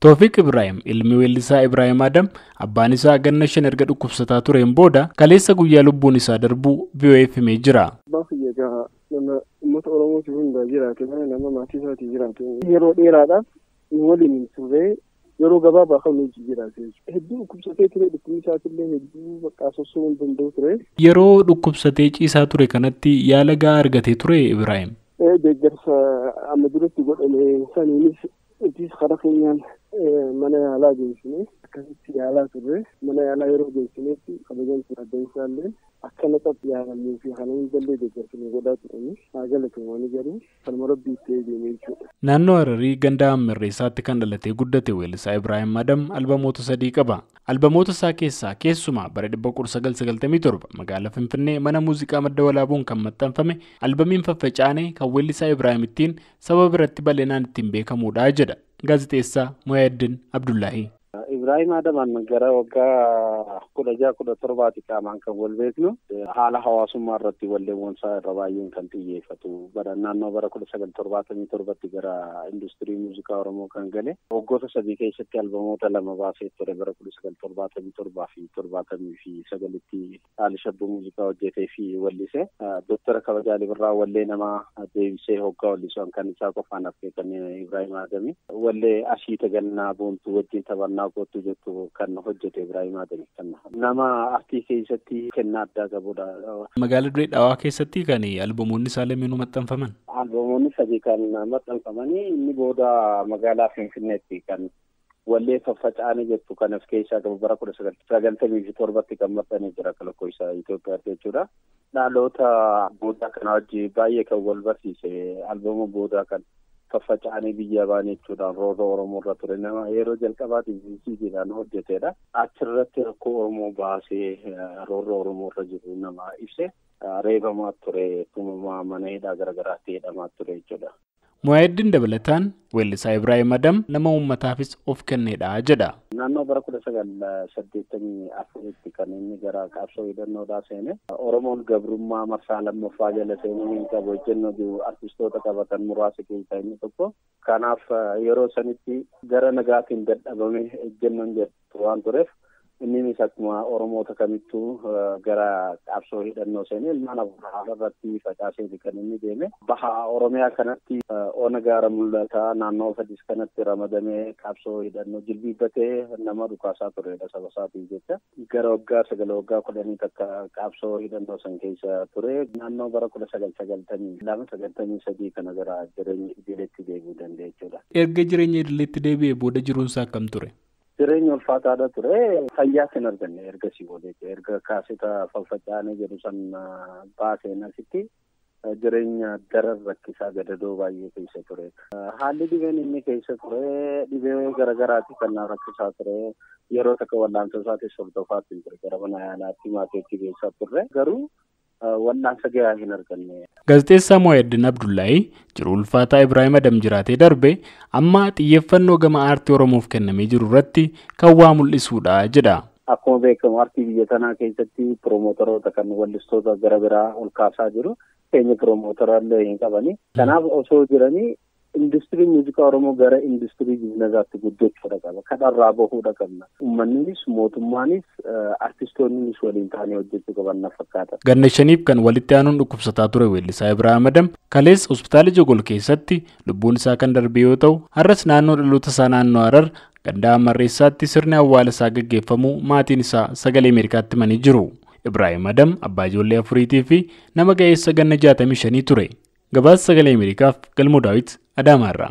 Tawfiq Ibrahim ilmi weellisaa Ibrahim Adam abbaan isaa ganna 5 erga dhukkubsataa tureen booda kaleessa guyyaa lubbuun isaa darbuu VOA'f himee jira. Uummata Oromootiif hunda jiraate nama maatii isaatii jiraate yeroo dheeraadhaaf waliin turee yeroo gabaabaa kan hojii jiraate hedduu dhukkubsatee ture dhukkubni isaatillee hedduu bakka sosoon danda'u ture. Yeroo dhukkubsatee ciisaa ture kanatti yaala gahaa argatee ture Ibrahim. Deeggarsa amma duratti godhame saniinis itis karaa keenyaan mana yaalaa geessine akkasitti yaalaa turre mana yaalaa yeroo geessinetti kabajaan addeessaallee akkanatti yaalamuu fi kana hundallee deeggarsa godhaa turani galatoomanii garuu kanuma rabbii itti eegeeme jechuudha. Naannoo Hararii ganda Hammerreessaatti kan dhalatee guddate weellisaa Ibrahim Adam albamoota 3 qaba. Albamoota isaa keessaa keessumaa bara 1997 magaalaa Finfinnee mana muuziqaa Madda Walaabuun kan maxxanfame albamiin Faffacaanee kan weellisaa Ibrahim ittiin saba biratti bal'inaan ittiin beekamuudha jedha gaazexeessaa Muhayyadin Abdullahi. Ibrahim Adam gara waggaa 16-17 qaamaan kan wal beeknu haala hawaasummaa irratti walleewwan isaa irra baay'een kan xiyyeeffatu naannoo bara 1977 gara industirii muuziqaa Oromoo kan gale waggoota 3 keessatti albamoota 2 baasee ture bara 1977 fi 79tti haali shabboo muuziqaa hojjetee fi wallise Dr. Kabajaa Libirraa wallee namaa deebisee hoggaa wallisuun kan isaa qofaan affeekan Ibrahim Adam wallee ashiita gannaa boontuu wajjin taphannaa kootu jettu kan hojjete Ibrahim Adam kan nama artii keessatti kennaa addaa qabudha. Magaalaa Dirree Dhawaa keessatti kan albamoonni isaa lameenuu maxxanfaman. Albamoonni 3 kan maxxanfamanii inni booda magaalaa Finfinneetti kan wallee Faffacaanee jettu kan of keessaa qabu bara 1997tti kan maxxanee jira lakkoofsa Itoophiyaatti jechuudha. Dhaloota booda kana wajjin baay'ee kan wal barsiise albama booda kan Faffacaanee biyya baanee jechuudhaan roorroo Oromoo irra ture nama yeroo jalqabaatiif BBC'dhaan hojjeteedha. Achirratti rakkoo Oromoo baasee roorroo Oromoo irra jiru nama ibse reebamaa ture tumamaa mana hidhaa garaagaraatti hidhamaa ture jechuudha. Muhayyadin dabalataan weellisaa Ibrahim Adam nama uummataafis of kenneedha jedha. Naannoo bara 1984tti kan inni gara qabsoo hidhannoodhaa seene Oromoon gabrummaa marsaa lammaffaa jala seenuu qabu ejjennoo artistoota qabatan muraasa keessaa inni tokko. Kanaaf yeroo sanitti gara nagaatiin dadhabame ejjennoon jettu waan tureef inni akkuma Oromoota kamittuu gara qabsoo hidhannoo seenee ilmaan abbaa irratti facaasee kan inni deeme baha Oromiyaa kanatti ona gaara mul'ataa naannoo sadis kanatti ramadamee qabsoo hidhannoo jilbiibbatee nama dhukaasaa turedha saba isaatiin jecha gara waggaa 10 takka qabsoo hidhannoo san keessa ture naannoo bara 1992-93 kana gara jireenya idileetti deebi'uu danda'e jechuudha. Erga jireenya idileetti deebi'ee booda jiruunsaa akkam ture? Jireenya ulfaataadha ture fayyaas hin arganne ergasii booda erga kaaseta Faffacaanee jedhu san baaseen asitti jireenya daran rakkisaa gadadoo baay'ee keessa ture. Haalli dhibeen inni keessa ture dhibee garaagaraatti kan rakkisaa ture yeroo takka wal'aansa isaatis hordofaatti ture gara mana yaalaatti maatiitti keessaa turre garuu wal'aansa gahaa hin arganne. Gaazexeessaa Muhayyadin Abdullahi jiru ulfaataa Ibrahim Adam jiraatee darbe amma xiyyeeffannoo gama aartii Oromoof kennamee jiru irratti kan waa mul'isuudha jedha. Akkuma beekamu aartii biyya tanaa keessatti piroomootoroota kan wallistoota gara biraa ol kaasaa jiru keenya piroomootoroollee hin qabani. Kanaaf osoo jiranii industirii muuziqaa Oromoo gara industirii biizinasaatti guddachuudha qaba. Kanarraa bahuudha qabna. Uummannis mootummaanis artistoonnis waliin taanee hojjechuu qaban na fakkaata. Ganna 5 kan walitti aanuun dhukkubsataa ture weellisaa Ibrahim Adam kaleessa hospitaala Jogol keessatti lubbuun isaa kan darbe yoo ta'u har'as naannoo dhaloota isaa naannoo Harar ganda Hammerreessaatti sirni awwaala isaa gaggeeffamu maatiin isaa sagalee Ameerikaatti himanii jiru. Ibrahim Adam abbaa ijoollee 4 fi nama ga'eessa ganna 65 ture. Gabaasa sagalee Ameerikaaf Galmoo Daawit Adaamaarraa.